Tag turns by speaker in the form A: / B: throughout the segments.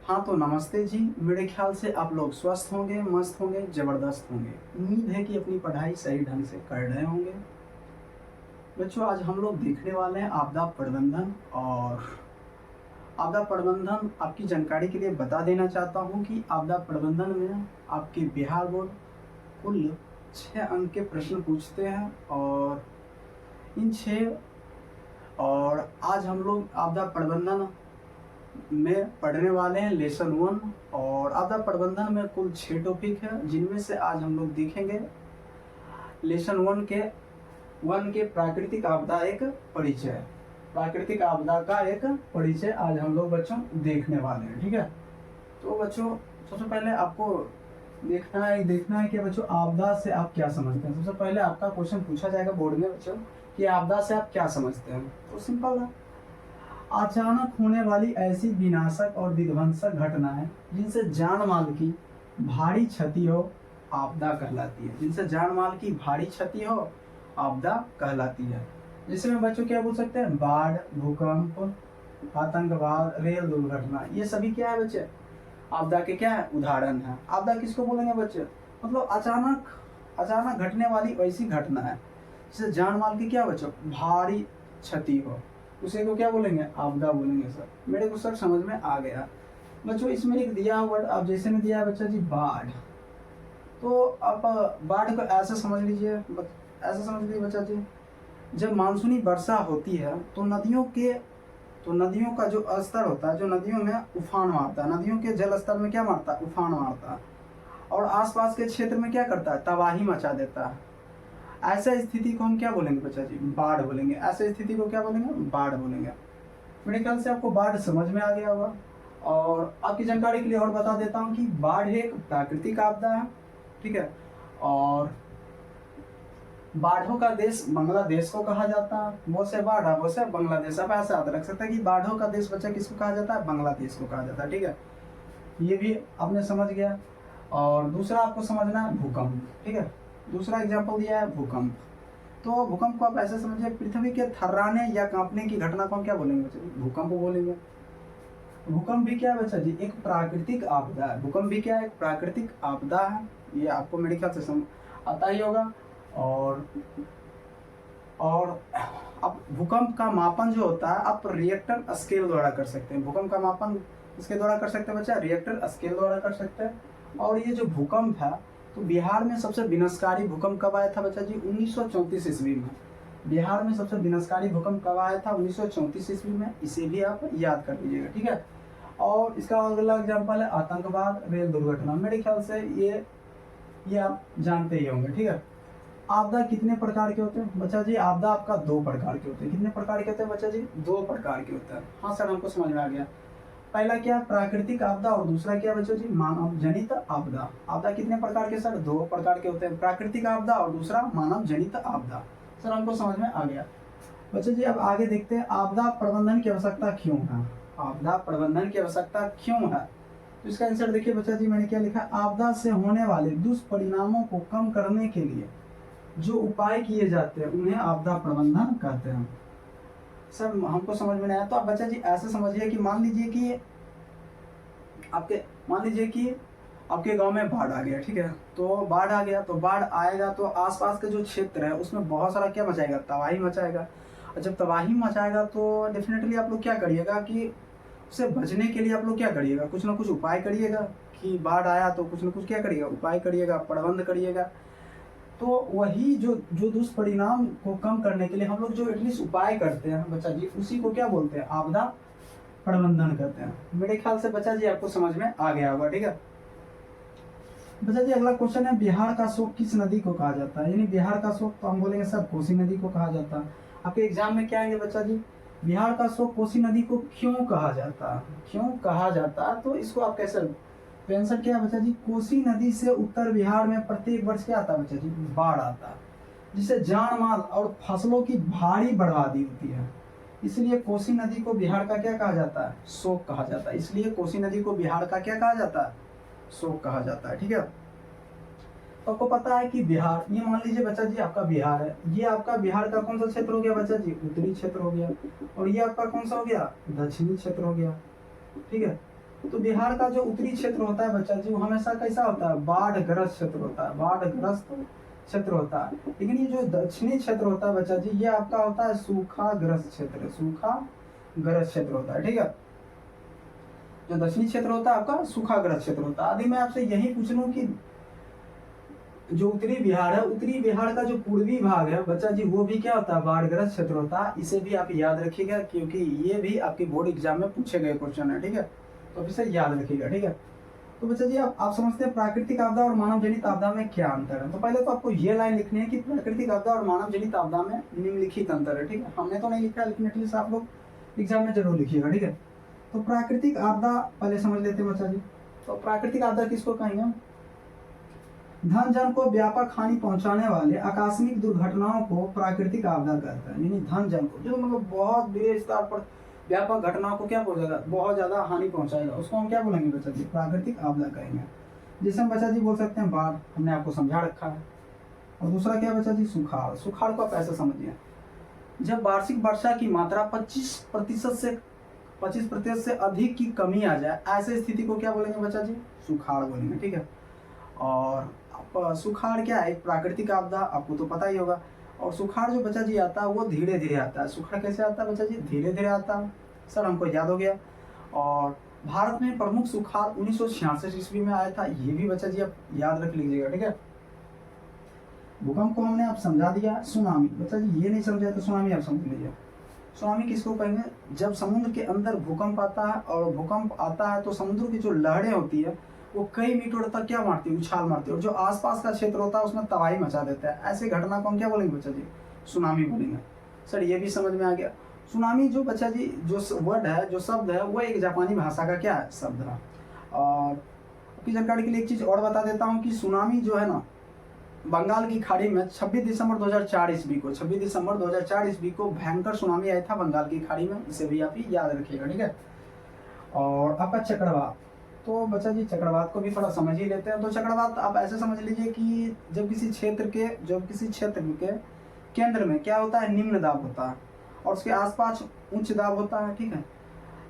A: हाँ तो नमस्ते जी। मेरे ख्याल से आप लोग स्वस्थ होंगे, मस्त होंगे, ज़बरदस्त होंगे। उम्मीद है कि अपनी पढ़ाई सही ढंग से कर रहे होंगे। बच्चों, आज हम लोग देखने वाले हैं आपदा प्रबंधन। और आपदा प्रबंधन आपकी जानकारी के लिए बता देना चाहता हूँ कि आपदा प्रबंधन में आपके बिहार बोर्ड कुल 6 अंक के प्रश्न पूछते हैं। और इन 6 और आज हम लोग आपदा प्रबंधन में पढ़ने वाले हैं लेसन 1। और आपदा प्रबंधन में कुल 6 टॉपिक है, जिनमें से आज हम लोग देखेंगे लेसन 1 के प्राकृतिक आपदा एक परिचय। प्राकृतिक आपदा का एक परिचय आज हम लोग बच्चों देखने वाले हैं। ठीक है, तो बच्चों सबसे पहले आपको देखना है कि बच्चों आपदा से आप क्या समझते हैं। सबसे पहले आपका क्वेश्चन पूछा जाएगा बोर्ड में बच्चों कि आपदा से आप क्या समझते हैं। तो सिंपल है, अचानक होने वाली ऐसी विनाशक और विध्वंसक घटनाएं जिनसे जान माल की भारी क्षति हो, आपदा कहलाती है। जिनसे जान माल की भारी क्षति हो, आपदा कहलाती है। जिसमें बच्चों क्या बोल सकते हैं, बाढ़, भूकंप, आतंकवाद, रेल दुर्घटना, ये सभी क्या है बच्चे, आपदा के क्या है, उदाहरण है। आपदा किसको बोलेंगे बच्चे, मतलब अचानक घटने वाली ऐसी घटना है जिससे जान माल की क्या बच्चों भारी क्षति हो, उसे को क्या बोलेंगे, आपदा बोलेंगे। सर मेरे को सर समझ में आ गया। बच्चों इसमें एक दिया वर्ड अब जैसे में दिया है बच्चा जी बाढ़, तो आप बाढ़ को ऐसे समझ लीजिए, बच्चा जी, जब मानसूनी वर्षा होती है तो नदियों का जो स्तर होता है, जो नदियों में उफान मारता है, नदियों के जल स्तर में क्या मारता है, उफान मारता है, और आसपास के क्षेत्र में क्या करता है, तबाही मचा देता है। ऐसा स्थिति को हम क्या बोलेंगे बच्चा जी, बाढ़ बोलेंगे। ऐसे स्थिति को क्या बोलेंगे, बाढ़ बोलेंगे। मेरे ख्याल से आपको बाढ़ समझ में आ गया होगा। और आपकी जानकारी के लिए और बता देता हूँ कि बाढ़ एक प्राकृतिक आपदा है। ठीक है, और बाढ़ों का देश बांग्लादेश को कहा जाता है। वो से बाढ़, वो से बांग्लादेश। आप ऐसा याद रख सकते हैं कि बाढ़ों का देश बच्चा किसको कहा जाता है, बांग्लादेश को कहा जाता है। ठीक है, ये भी आपने समझ गया। और दूसरा आपको समझना है भूकंप। ठीक है, दूसरा एग्जाम्पल दिया है भूकंप। तो भूकंप को आप ऐसे समझिए, पृथ्वी के थर्राने या कांपने की घटना को हम क्या बोलेंगे बच्चा जी, भूकंप बोलेंगे। भूकंप भी क्या है बच्चा जी, एक प्राकृतिक आपदा है। भूकंप भी क्या है, एक प्राकृतिक आपदा है। ये आपको मेरे ख्याल से आता ही होगा। और अब भूकंप का मापन जो होता है आप रिएक्टर स्केल द्वारा कर सकते हैं। भूकंप का मापन इसके द्वारा कर सकते हैं बच्चा, रिएक्टर स्केल द्वारा कर सकते हैं। और ये जो भूकंप है, तो बिहार में सबसे विनाशकारी भूकंप कब आया था बच्चा जी, 1934 ईस्वी में। बिहार में सबसे विनाशकारी भूकंप कब आया था, 1934 ईस्वी में। इसे भी आप याद कर लीजिएगा। ठीक है, और इसका अगला एग्जाम्पल है आतंकवाद, रेल दुर्घटना। मेरे ख्याल से ये आप जानते ही होंगे। ठीक है, आपदा कितने प्रकार के होते हैं बच्चा जी, आपदा आपका 2 प्रकार के होते हैं। कितने प्रकार के होते हैं बच्चा जी, 2 प्रकार के होते हैं। हाँ सर, हमको समझ में आ गया। पहला क्या, प्राकृतिक आपदा, और दूसरा क्या बच्चों जी, मानव जनित आपदा। आपदा कितने प्रकार के सर, 2 प्रकार के होते हैं, प्राकृतिक आपदा और दूसरा मानव जनित आपदा। सर हमको समझ में आ गया। बच्चों जी अब आगे देखते हैं, आपदा प्रबंधन की आवश्यकता क्यों है। आपदा प्रबंधन की आवश्यकता क्यों है, तो इसका आंसर देखिए बच्चा जी, मैंने क्या लिखा, आपदा से होने वाले दुष्परिणामों को कम करने के लिए जो उपाय किए जाते हैं उन्हें आपदा प्रबंधन कहते हैं। सर हमको समझ में नहीं आया, तो आप बच्चा जी ऐसे समझिए कि मान लीजिए कि आपके गांव में बाढ़ आ गया। ठीक है, तो बाढ़ आ गया, तो बाढ़ आएगा तो आसपास के जो क्षेत्र है उसमें बहुत सारा क्या मचाएगा, तबाही मचाएगा। और जब तबाही मचाएगा तो डेफिनेटली आप लोग क्या करिएगा कि उससे बचने के लिए आप लोग क्या करिएगा, कुछ ना कुछ उपाय करिएगा। कि बाढ़ आया तो कुछ ना कुछ क्या करिएगा, उपाय करिएगा, प्रबंध करिएगा। तो वही जो दुष्परिणाम को कम करने के लिए हम लोग जो एटलीस्ट उपाय करते हैं बच्चा जी, उसी को क्या बोलते हैं, आपदा प्रबंधन करते हैं। मेरे ख्याल से बच्चा जी आपको समझ में आ गया होगा। ठीक है बच्चा जी, अगला क्वेश्चन है, बिहार का शोक किस नदी को कहा जाता है। यानी बिहार का शोक तो हम बोलेंगे सर कोसी नदी को कहा जाता है। आपके एग्जाम में क्या आएंगे बच्चा जी, बिहार का शोक कोसी नदी को क्यों कहा जाता है, क्यों कहा जाता है, तो इसको आप कैसे, तो आंसर क्या है बच्चा जी, कोसी नदी से उत्तर बिहार में प्रत्येक वर्ष क्या आता है बच्चा जी, बाढ़ आता है, जिससे जान माल और फसलों की भारी बर्बादी होती है। इसलिए कोसी नदी को बिहार का क्या कहा जाता है, शोक कहा जाता है। इसलिए कोसी नदी को बिहार का क्या कहा जाता है, शोक कहा जाता है। ठीक है, तो आपको पता है कि बिहार, ये मान लीजिए बच्चा जी आपका बिहार है, ये आपका बिहार का कौन सा क्षेत्र हो गया बच्चा जी, उत्तरी क्षेत्र हो गया, और ये आपका कौन सा हो गया, दक्षिणी क्षेत्र हो गया। ठीक है, तो बिहार का जो उत्तरी क्षेत्र होता है बच्चा जी, वो हमेशा कैसा होता है, बाढ़ ग्रस्त क्षेत्र होता है, बाढ़ ग्रस्त क्षेत्र होता है। लेकिन ये जो दक्षिणी क्षेत्र होता है बच्चा जी, ये आपका होता है सूखा ग्रस्त क्षेत्र, सूखा ग्रस्त क्षेत्र होता है, ठीक है। जो दक्षिणी क्षेत्र होता है आपका सूखा ग्रस्त क्षेत्र होता है। यदि मैं आपसे यही पूछ लूं कि जो उत्तरी बिहार है, उत्तरी बिहार का जो पूर्वी भाग है बच्चा जी, वो भी क्या होता है, बाढ़ग्रस्त क्षेत्र होता है। इसे भी आप याद रखिएगा, क्योंकि ये भी आपके बोर्ड एग्जाम में पूछे गए क्वेश्चन है, ठीक है। तो इसे याद रखिएगा, ठीक है। तो बच्चा जी आप समझते हैं प्राकृतिक आपदा और मानव जनित आपदा में क्या अंतर है। तो पहले तो आपको ये लाइन लिखनी है कि प्राकृतिक आपदा और मानव जनित आपदा में निम्नलिखित अंतर है, ठीक है। हमने तो नहीं लिखा, लेकिन एटलीस्ट आप लोग एग्जाम में जरूर लिखिएगा, ठीक है। तो प्राकृतिक आपदा पहले समझ लेते हैं बच्चा जी। तो प्राकृतिक आपदा किसको कहेंगे, धन जन को व्यापक हानि पहुंचाने वाले आकस्मिक दुर्घटनाओं को प्राकृतिक आपदा कहते हैं। यानी धन जन को, जो मतलब बहुत बड़े स्तर पर व्यापक घटनाओं को क्या पहुंचाएगा, बहुत ज्यादा हानि पहुंचाएगा, उसको हम क्या बोलेंगे बच्चा जी, प्राकृतिक आपदा कहेंगे। जैसे हम बच्चा जी बोल सकते हैं बाढ़, हमने आपको समझा रखा है। और दूसरा क्या बच्चा जी, सुखाड़। सुखाड़ को आप ऐसे समझिए, जब वार्षिक वर्षा की मात्रा 25% से अधिक की कमी आ जाए, ऐसे स्थिति को क्या बोलेंगे बच्चा जी, सुखाड़ बोलेंगे, ठीक है। और सुखाड़ क्या है, एक प्राकृतिक आपदा, आपको तो पता ही होगा। और सुखाड़ जो बच्चा जी आता है वो धीरे धीरे आता है। सुखाड़ कैसे आता है बच्चा जी, धीरे धीरे आता है। सर हमको याद हो गया। और भारत में प्रमुख सुखाड़ 1966 ईस्वी में आया था, ये भी बच्चा जी आप याद रख लीजिएगा, ठीक है। भूकंप को हमने आप समझा दिया। सुनामी बच्चा जी ये नहीं समझा तो सुनामी आप समझ लीजिए। सुनामी किसको कहेंगे, जब समुद्र के अंदर भूकंप आता है, और भूकंप आता है तो समुद्र की जो लहरें होती है वो कई मीटर तक क्या मारती है, उछाल मारती है, और जो आसपास का क्षेत्र होता है उसमें तबाही मचा देता है। ऐसे घटना को हम क्या बोलेंगे बच्चा जी, सुनामी बोलेंगे। सर ये भी समझ में आ गया। सुनामी जो बच्चा जी जो वर्ड है, जो शब्द है, वो एक जापानी भाषा का क्या है, शब्द है। और आपकी जानकारी के लिए एक चीज और बता देता हूँ कि सुनामी जो है ना, बंगाल की खाड़ी में 26 दिसंबर 2004 ईस्वी को, 26 दिसंबर 2004 ईस्वी को भयंकर सुनामी आया था बंगाल की खाड़ी में। इसे भी आप याद रखिएगा, ठीक है। और आपका चक्रवात, तो बच्चा जी चक्रवात को भी थोड़ा समझ ही लेते हैं। तो चक्रवात आप ऐसे समझ लीजिए कि जब किसी क्षेत्र के केंद्र में क्या होता है, निम्न दाब होता है, और उसके आसपास उच्च दाब होता है, ठीक है।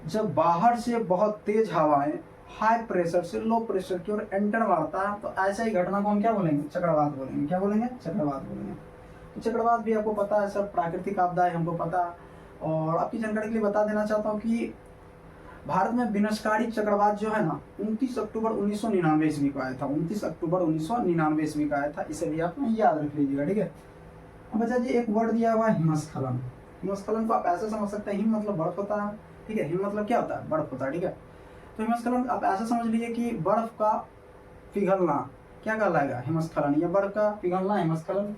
A: जब बाहर से बहुत तेज हवाएं हाई प्रेशर से लो प्रेशर की ओर एंटर मारता है, तो ऐसा ही घटना को हम क्या बोलेंगे, चक्रवात बोलेंगे। क्या बोलेंगे, चक्रवात बोलेंगे। तो चक्रवात भी आपको पता है सर, प्राकृतिक आपदा है, हमको पता है। और आपकी जानकारी के लिए बता देना चाहता हूँ कि भारत में विनाशकारी चक्रवात जो है ना, 29 अक्टूबर 1999 ईस्वी को आया था। 29 अक्टूबर 1999 ईस्वी का आया था। इसे भी आप याद रख लीजिएगा, ठीक है। अब बच्चा जी एक वर्ड दिया हुआ है हिमस्खलन। हिमस्खलन को आप ऐसे समझ सकते हैं, हिम मतलब बर्फ होता है, ठीक है। हिम मतलब क्या होता है, बर्फ होता है, ठीक है। तो हिमस्खलन आप ऐसे समझ लीजिए कि बर्फ का पिघलना क्या कहलाएगा, हिमस्खलन। या बर्फ का पिघलना हिमस्खलन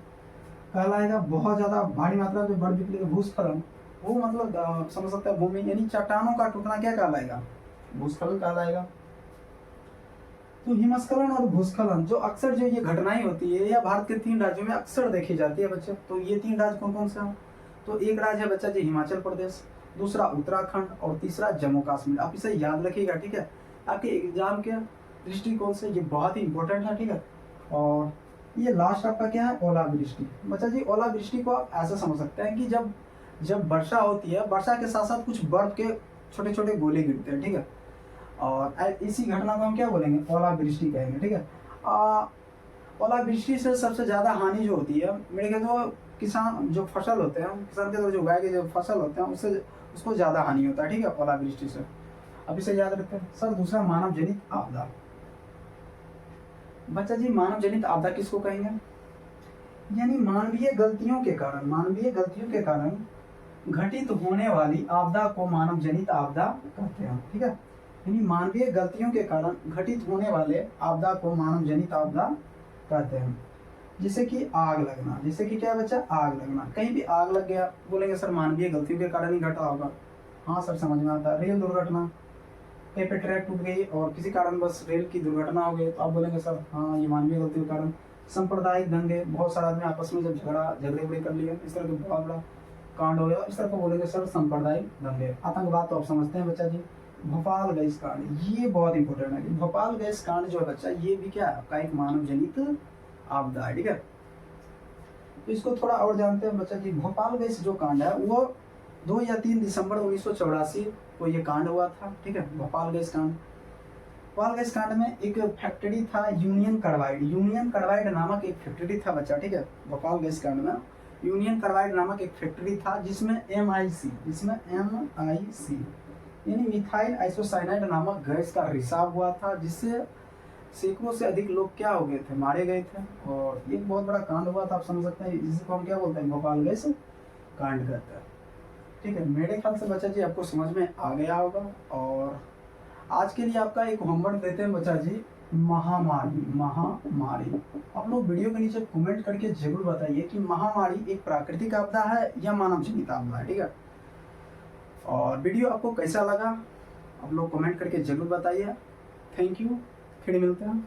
A: कहलाएगा। बहुत ज्यादा भारी मात्रा में बर्फ निकलेगा, भूस्खलन, वो मतलब समझ सकते हैं भूमि यानी चट्टानों का टूटना क्या कहलाएगा, भूस्खलन कहलाएगा। तो हिमस्खलन और भूस्खलन जो अक्सर जो ये घटनाएं होती है, या भारत के 3 राज्यों में अक्सर देखी जाती है बच्चे। तो ये 3 राज्य कौन कौन से हैं, तो एक राज्य है बच्चा जी हिमाचल प्रदेश, दूसरा उत्तराखंड, और तीसरा जम्मू कश्मीर। आप इसे याद रखिएगा, ठीक है। आपके एग्जाम के दृष्टिकोण से ये बहुत ही इंपॉर्टेंट है, ठीक है। और ये लास्ट आपका क्या है, ओलावृष्टि। बच्चा जी ओलावृष्टि को आप ऐसा समझ सकते हैं कि जब वर्षा होती है, वर्षा के साथ साथ कुछ बर्फ के छोटे छोटे गोले गिरते हैं, ठीक है। और इसी घटना को हम क्या बोलेंगे, ओलावृष्टि कहेंगे, ठीक है। ओलावृष्टि से सबसे ज्यादा हानि जो होती है मेरे ख्याल जो किसान जो फसल होते हैं, किसान के द्वारा जो उगाए गए जो फसल होते हैं उसको ज्यादा हानि होता है, ठीक है, ओलावृष्टि से। अब इसे याद रखते हैं। सर दूसरा मानव जनित आपदा। बच्चा जी मानव जनित आपदा किसको कहेंगे, यानी मानवीय गलतियों के कारण घटित होने वाली आपदा को मानव जनित आपदा कहते हैं, ठीक है। यानी मानवीय गलतियों के कारण घटित होने वाले आपदा को मानव जनित आपदा कहते हैं। जैसे कि आग लगना, जैसे कि क्या बच्चा, आग लगना। कहीं भी आग लग गया, बोलेंगे सर मानवीय गलतियों के कारण ही घटा होगा। हाँ सर समझ में आता है। रेल दुर्घटना, कहीं पे ट्रैक टूट गई और किसी कारण बस रेल की दुर्घटना हो गई, तो आप बोलेंगे सर हाँ ये मानवीय गलतियों के कारण। सांप्रदायिक दंगे, बहुत सारे आदमी आपस में जब झगड़े कर लिए, इस तरह का बहुत बड़ा कांड हो गया, इस तरह को बोलेंगे सर सांप्रदायिक दंगे। आतंकवाद तो आप समझते हैं बच्चा जी। भोपाल गैस कांड, ये बहुत इंपॉर्टेंट है। भोपाल गैस कांड जो है बच्चा, ये भी क्या है आपका एक मानव जनित आपदा है, ठीक है। तो इसको थोड़ा और जानते हैं बच्चा जी। भोपाल गैस जो कांड है वो 2 या 3 दिसंबर 1984 को ये कांड हुआ था, ठीक है, भोपाल गैस कांड। भोपाल गैस कांड में एक फैक्ट्री था यूनियन कार्बाइड नामक एक फैक्ट्री था बच्चा, ठीक है। भोपाल गैस कांड में यूनियन कार्बाइड नामक एक फैक्ट्री था जिसमें MIC यानी मिथाइल आइसोसाइनाइड नामक गैस का रिसाव हुआ था, जिससे सैकड़ों से अधिक लोग क्या हो गए थे, मारे गए थे। और एक बहुत बड़ा कांड हुआ था, आप समझ सकते हैं, जिसको हम क्या बोलते हैं, भोपाल गैस कांड कहते हैं, ठीक है। मेरे ख्याल से बच्चा जी आपको समझ में आ गया होगा। और आज के लिए आपका एक होमवर्क देते हैं बच्चा जी, महामारी। आप लोग वीडियो के नीचे कमेंट करके जरूर बताइए कि महामारी एक प्राकृतिक आपदा है या मानव जनित आपदा है, ठीक है। और वीडियो आपको कैसा लगा आप लोग कमेंट करके जरूर बताइए। थैंक यू, फिर मिलते हैं।